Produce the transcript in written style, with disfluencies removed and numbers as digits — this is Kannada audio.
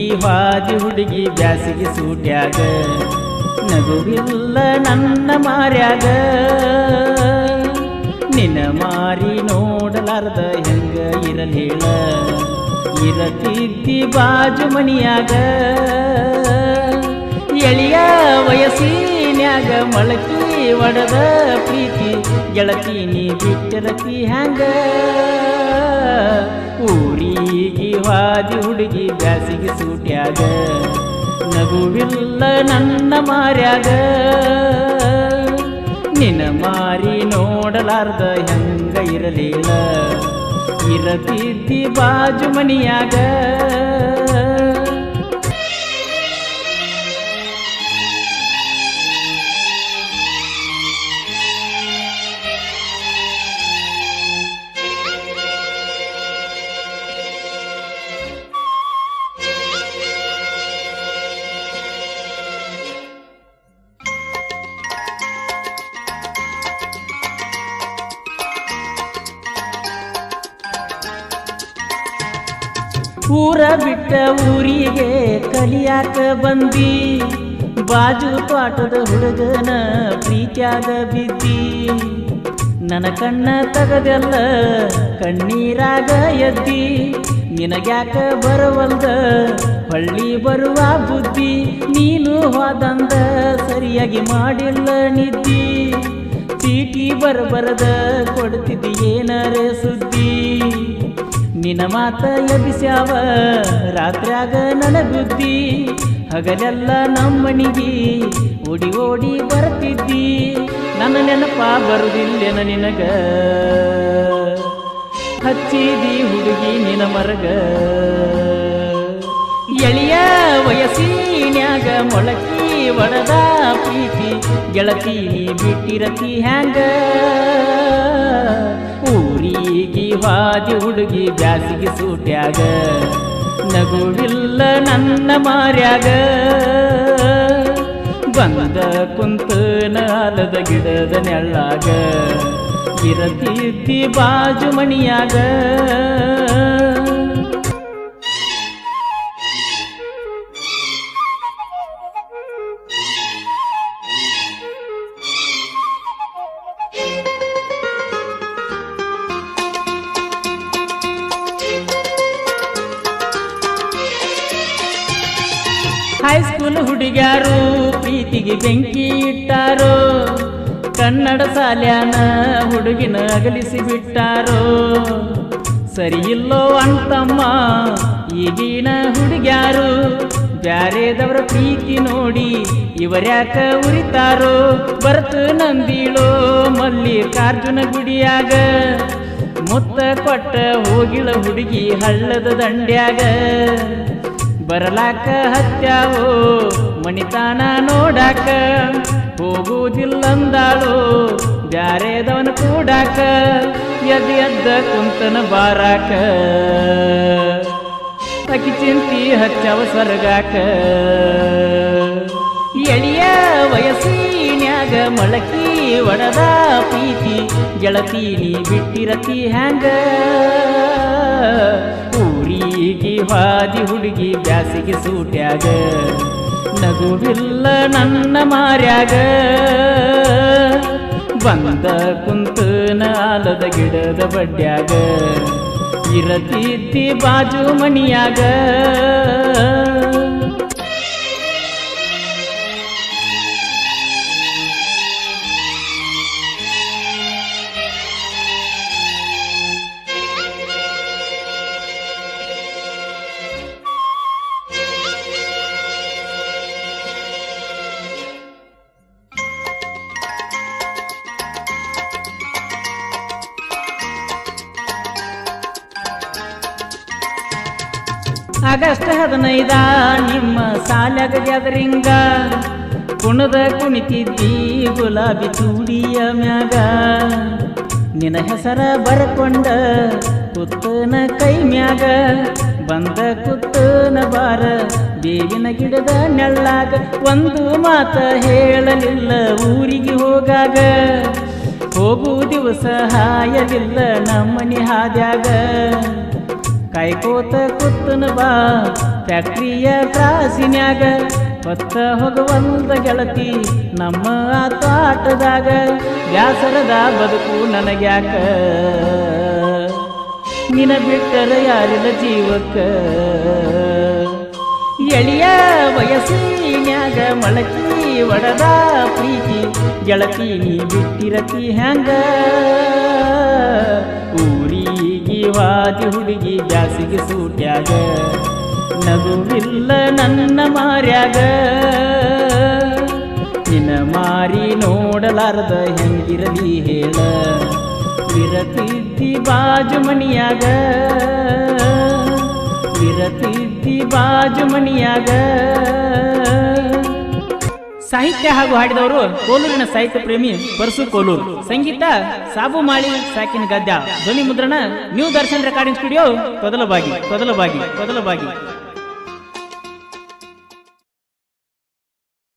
ಊರಿಗೆ ಹಾದಿ ಹುಡುಗಿ ಬ್ಯಾಸಿಗೆ ಸೂಟ್ಯಾಗ ನಗುವಿಲ್ಲ ನನ್ನ ಮಾರ್ಯಾಗ ನಿನ್ನ ಮಾರಿ ನೋಡಲಾರ್ದ ಹೆಂಗ ಇರಲೇಳ ಇರತಿದ್ದಿ ಬಾಜು ಮನಿಯಾಗ ಎಳಿಯ ವಯಸ್ಸಿನ್ಯಾಗ ಮೊಳಕಿ ಒಡದ ಪ್ರೀತಿ ಗೆಳತಿ ನೀ ಬಿಟ್ಟಿರತಿ ಹ್ಯಾಂಗ ಊರಿಗೆ ಹಾದಿ ಹುಡುಗಿ ಬ್ಯಾಸಿಗೆ ಸೂಟ್ಯಾಗ ನಗುವಿಲ್ಲ ನನ್ನ ಮಾರ್ಯಾಗ ನಿನ್ನ ಮಾರಿ ನೋಡಲಾರ್ದ ಹೆಂಗ ಇರಲಿಲ್ಲ ಇರತಿದ್ದಿ ಬಾಜು ಮನಿಯಾಗ ಊರ ಬಿಟ್ಟ ಊರಿಗೆ ಕಲಿಯಾಕ ಬಂದಿ ಬಾಜು ತೋಟದ ಹುಡುಗನ ಪ್ರೀತ್ಯಾಗ ಬಿದ್ದಿ ನನ್ನ ಕಣ್ಣ ತಗದೆಲ್ಲ ಕಣ್ಣೀರಾಗ ಎದ್ದಿ ನಿನಗ್ಯಾಕ ಬರವಲ್ದ ಹಳ್ಳಿ ಬರುವ ಬುದ್ಧಿ ನೀನು ಹೋದಂದ ಸರಿಯಾಗಿ ಮಾಡಿಲ್ಲ ನಿದ್ದಿ ಚೀಟಿ ಬರಬರದ ಕೊಡ್ತಿದ್ದಿ ಏನರೇ ಸುದ್ದಿ ನಿನ್ನ ಮಾತ ಎಬ್ಬಿಸ್ಯಾವ ರಾತ್ರ್ಯಾಗ ನನ್ನ ಬುದ್ಧಿ ಹಗಲೆಲ್ಲ ನಮ್ಮನಿಗಿ ಓಡಿ ಓಡಿ ಬರ್ತಿದ್ದಿ ನನ್ನ ನೆನಪ ಬರುದಿಲ್ಲೆನ ನಿನಗ ಹಚ್ಚಿದಿ ಹುಡುಗಿ ನಿನ ಮರಗ ಎಳಿಯ ವಯಸ್ಸಿನ್ಯಾಗ ಮೊಳಕಿ ಒಡದ ಪ್ರೀತಿ ಗೆಳತಿ ನೀ ಬಿಟ್ಟಿರತಿ ಹ್ಯಾಂಗ ಊರಿಗೆ ಹಾದಿ ಹುಡುಗಿ ಬ್ಯಾಸಿಗೆ ಸೂಟ್ಯಾಗ ನಗುವಿಲ್ಲ ನನ್ನ ಮಾರ್ಯಾಗ ಬಂದ ಕುಂತನ ಆಲದ ಗಿಡದ ನೆಳ್ಳಾಗ ಇರತಿದ್ದಿ ಬಾಜು ಮನಿಯಾಗ ಹೈಸ್ಕೂಲ್ ಹುಡುಗ್ಯಾರು ಪ್ರೀತಿಗೆ ಬೆಂಕಿ ಇಟ್ಟಾರೋ ಕನ್ನಡ ಶಾಲ್ಯಾನ ಹುಡುಗಿನ ಅಗಲಿಸಿ ಬಿಟ್ಟಾರೋ ಸರಿ ಇಲ್ಲೋ ಅಂತಮ್ಮ ಈಗಿನ ಹುಡುಗ್ಯಾರು ಬ್ಯಾರೆದವರ ಪ್ರೀತಿ ನೋಡಿ ಇವರ್ಯಾಕ ಉರಿತಾರೋ ಬರ್ತು ನಂದಿಳೋ ಮಲ್ಲಿಕಾರ್ಜುನ ಗುಡಿಯಾಗ ಮುತ್ತ ಕೊಟ್ಟ ಹೋಗಿಳ ಹುಡುಗಿ ಹಳ್ಳದ ದಂಡ್ಯಾಗ ಬರಲಾಕ ಹತ್ಯಾವೋ ಮಣಿತಾನ ನೋಡಾಕ ಹೋಗುವುದಿಲ್ಲಂದಾಳೋ ಬ್ಯಾರೆದವನ ಕೂಡಾಕ ಎದ್ದ ಕುಂತನ ಬಾರಾಕ ಅಕಿ ಚಿಂತಿ ಹಚ್ಚವ ಸ್ವರ್ಗಾಕ ಎಳಿಯ ವಯಸ್ಸಿನ್ಯಾಗ ಮೊಳಕಿ ಒಡದ ಪ್ರೀತಿ ಗೆಳತಿ ನೀ ಬಿಟ್ಟಿರತಿ ಹ್ಯಾಂಗ ಊರಿಗೆ ಹಾದಿ ಹುಡುಗಿ ಬ್ಯಾಸಿಗೆ ಸೂಟ್ಯಾಗ ನಗುವಿಲ್ಲ ನನ್ನ ಮಾರ್ಯಾಗ ಬಂದ ಕುಂತನ ಆಲದ ಗಿಡದ ಬಡ್ಡ್ಯಾಗ ಇರತಿದ್ದಿ ಬಾಜು ಮನಿಯಾಗ ಆಗಸ್ಟ್ 15 ನಿಮ್ಮ ಸಾಲ್ಯಾಗ ಗ್ಯಾದರಿಂಗ ಕುಣದ ಕುಣಿತಿದ್ದಿ ಗುಲಾಬಿ ಚೂಡಿಯ ಮ್ಯಾಗ ನಿನ್ನ ಹೆಸರ ಬರ್ಕೊಂಡ ಕುತ್ತನ ಕೈ ಮ್ಯಾಗ ಬಂದ ಕುತ್ತನ ಬಾರ ಬೇವಿನ ಗಿಡದ ನೆಳ್ಳಾಗ ಒಂದು ಮಾತ ಹೇಳಲಿಲ್ಲ ಊರಿಗೆ ಹೋಗಾಗ ಹೋಗು ದಿವಸ ಹಾಯಲಿಲ್ಲ ನಮ್ಮನಿ ಹಾದ್ಯಾಗ ಕಾಯ್ಕೋತ ಕುತ್ತನ ಬಾ ಫ್ಯಾಕ್ಟ್ರಿಯ ಕ್ರಾಸಿನ್ಯಾಗ ಹೊತ್ತ ಹೋಗುವಂತ ಗೆಳತಿ ನಮ್ಮ ತೋಟದಾಗ ಬ್ಯಾಸರದ ಬದುಕು ನನಗ್ಯಾಕ ನಿನ ಬಿಟ್ಟರ ಯಾರಿಲ್ಲ ಜೀವಕ್ಕ ಎಳಿಯ ವಯಸ್ಸಿನ್ಯಾಗ ಮೊಳಕಿ ಒಡದ ಪ್ರೀತಿ ಗೆಳತಿ ನೀ ಬಿಟ್ಟಿರತಿ ಹ್ಯಾಂಗ ಊರಿಗೆ ವಾದಿ ಹುಡುಗಿ ಬ್ಯಾಸಿಗೆ ಸೂಟ್ಯಾಗ ನಗುವಿಲ್ಲ ನನ್ನ ಮಾರ್ಯಾಗ ನಿನ್ನ ಮಾರಿ ನೋಡಲಾರ್ದ ಹೆಂಗಿರಲಿ ಹೇಳ ಇರತಿದ್ದಿ ಬಾಜು ಮನಿಯಾಗ ಇರತಿದ್ದಿ ಬಾಜು ಮನಿಯಾಗ. ಸಾಹಿತ್ಯ ಹಾಗೂ ಹಾಡಿದವರು ಕೋಲೂರಿನ ಸಾಹಿತ್ಯ ಪ್ರೇಮಿ ಪರಸು ಕೋಲೂರು. ಸಂಗೀತ ಸಾಬು ಮಾಳಿ ಸಾಕಿನ ಗದ್ಯ. ಧ್ವನಿ ಮುದ್ರಣ ನ್ಯೂ ದರ್ಶನ್ ರೆಕಾರ್ಡಿಂಗ್ ಸ್ಟುಡಿಯೋ ಕೊದಲಬಾಗಿ.